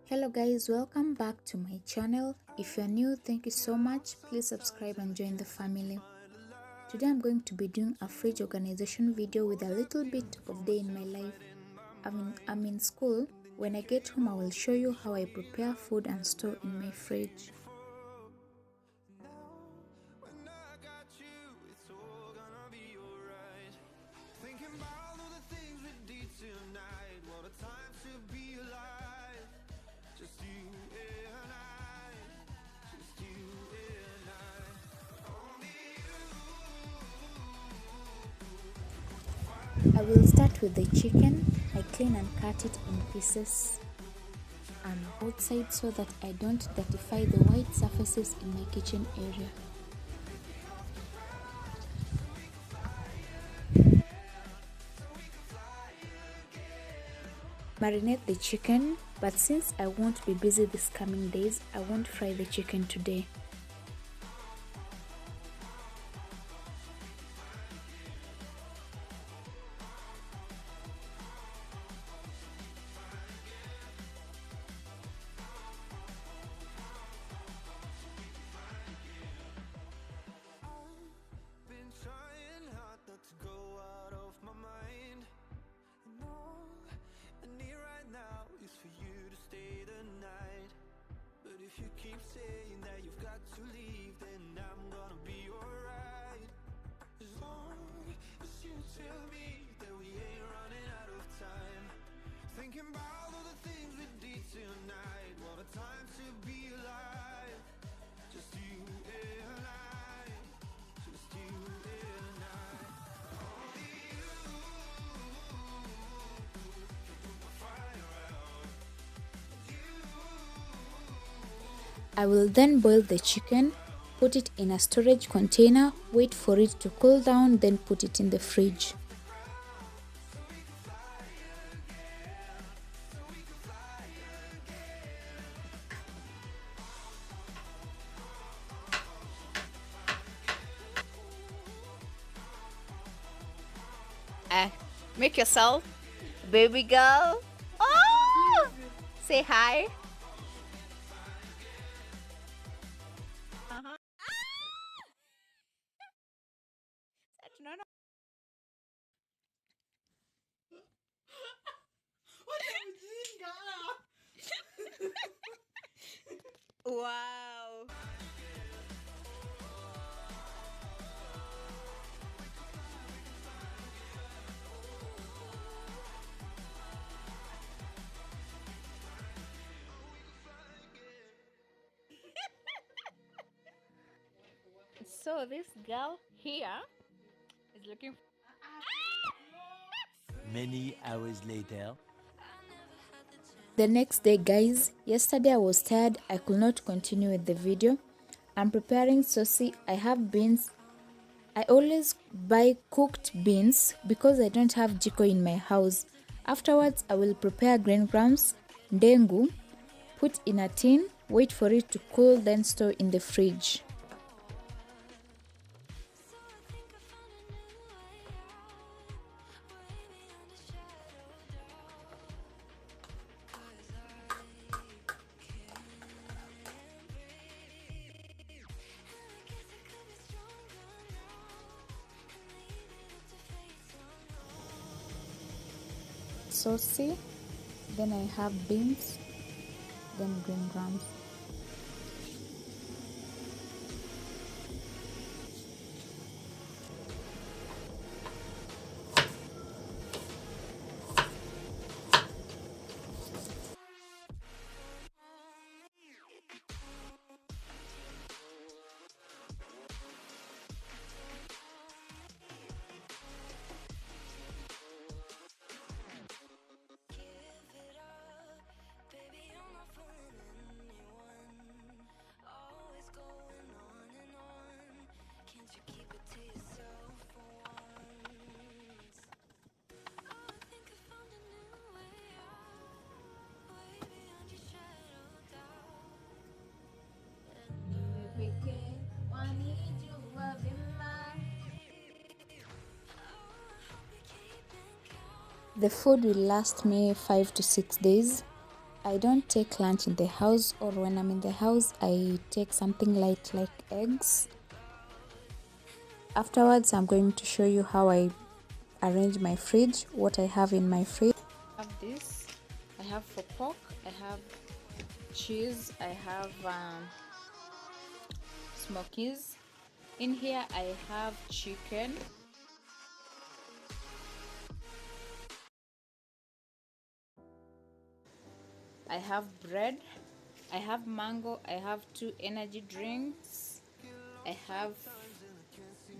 Hello guys, welcome back to my channel. If you're new, thank you so much. Please subscribe and join the family. Today I'm going to be doing a fridge organization video with a little bit of day in my life. I'm in school. When I get home, I will show you how I prepare food and store in my fridge. I will start with the chicken. I clean and cut it in pieces on both sides so that I don't dirtify the white surfaces in my kitchen area. Marinate the chicken, but since I won't be busy these coming days, I won't fry the chicken today. If you keep saying that you've got to leave, then I'm gonna be alright. As long as you tell me that we ain't running out of time. Thinking about all the things we did tonight. What a time to be alive. Just you and I. Just you and I. Only you can put my fire out. I will then boil the chicken, put it in a storage container, wait for it to cool down, then put it in the fridge. Make yourself baby girl. Oh, say hi. No, no. Wow. So this girl here is looking. Many hours later. The next day guys, yesterday I was tired, I could not continue with the video. I'm preparing saucy. I have beans. I always buy cooked beans because I don't have jiko in my house. Afterwards I will prepare green grams, ndengu, put in a tin, wait for it to cool, then store in the fridge. Saucy, then I have beans, then green grams. The food will last me 5 to 6 days. I don't take lunch in the house, or when I'm in the house, I take something light like eggs. Afterwards, I'm going to show you how I arrange my fridge, what I have in my fridge. I have this. I have for pork. I have cheese. I have smokies. In here, I have chicken. I have bread. I have mango. I have 2 energy drinks. I have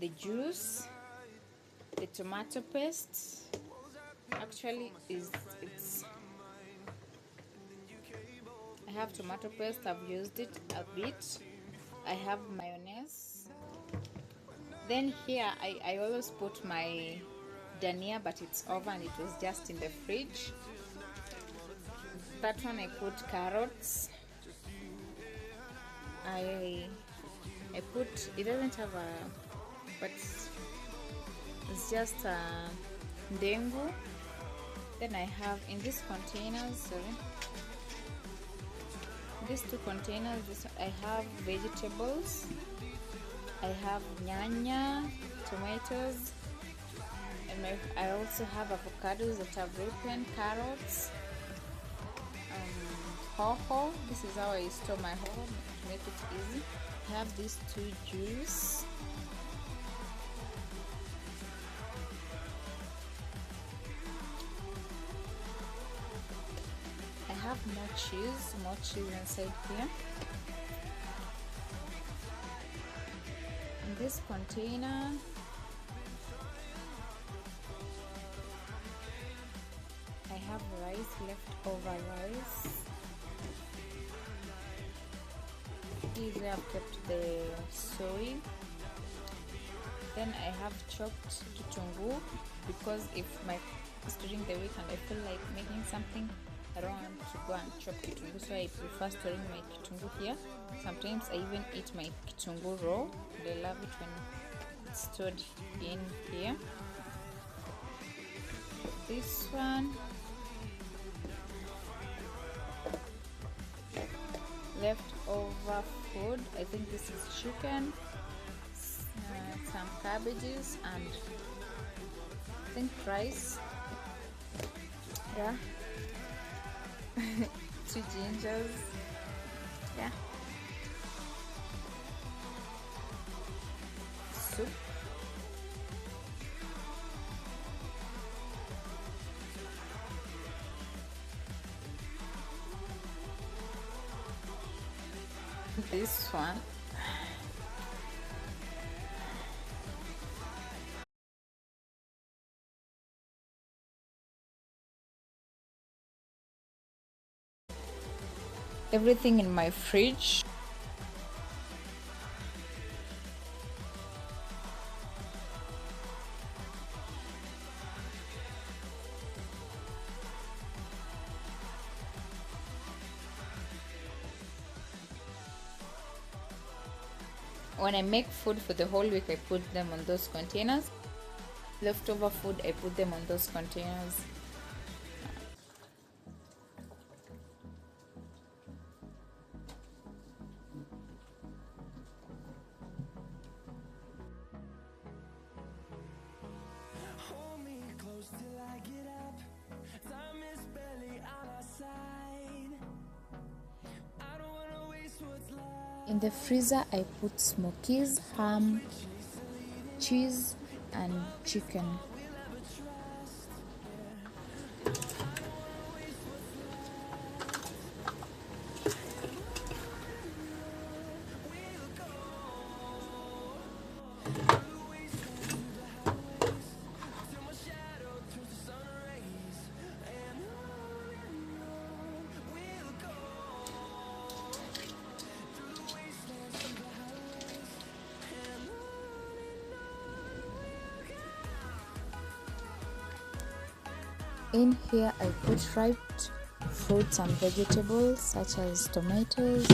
the juice, the tomato paste. Actually, it's I have tomato paste. I've used it a bit. I have mayonnaise. Then here I always put my dania, but it's over and it was just in the fridge. That one I put carrots. I put, it doesn't have a, but it's just a ndengu. Then I have in these containers, sorry, these 2 containers, I have vegetables. I have nyanya, tomatoes, and I also have avocados that I've ripened, carrots, hoho. This is how I store my hoho to make it easy. I have these 2 juice. I have more cheese inside here. In this container, I have rice, leftover rice. Here I've kept the soy. Then I have chopped kitungu, because if it's during the week and I feel like making something, I don't want to go and chop kitungu, so I prefer storing my kitungu here. Sometimes I even eat my kitungu raw, and I love it when it's stored in here. This one, leftover food. I think this is chicken, some cabbages, and I think rice. Yeah. 2 gingers. Yeah. Soup. This one. Everything in my fridge. When I make food for the whole week, I put them on those containers. Leftover food, I put them on those containers. Hold me close till I get up. Time is barely on our side. I don't wanna waste what's left. In the freezer, I put smokies, ham, cheese, and chicken. In here, I put ripe fruits and vegetables such as tomatoes,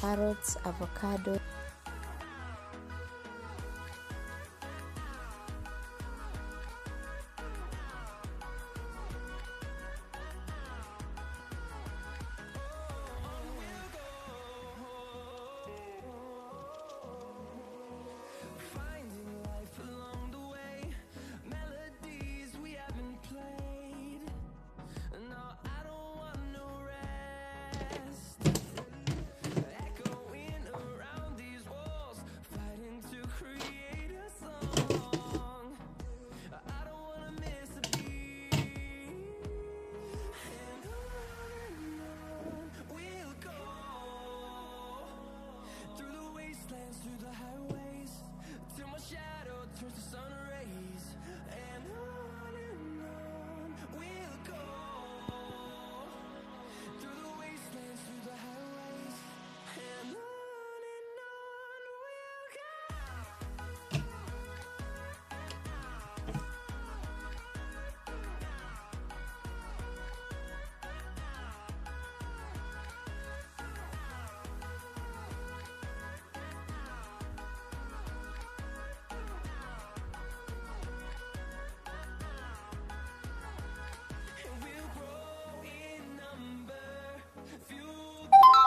carrots, avocado.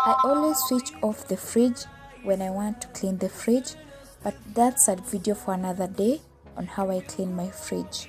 I always switch off the fridge when I want to clean the fridge, but that's a video for another day on how I clean my fridge.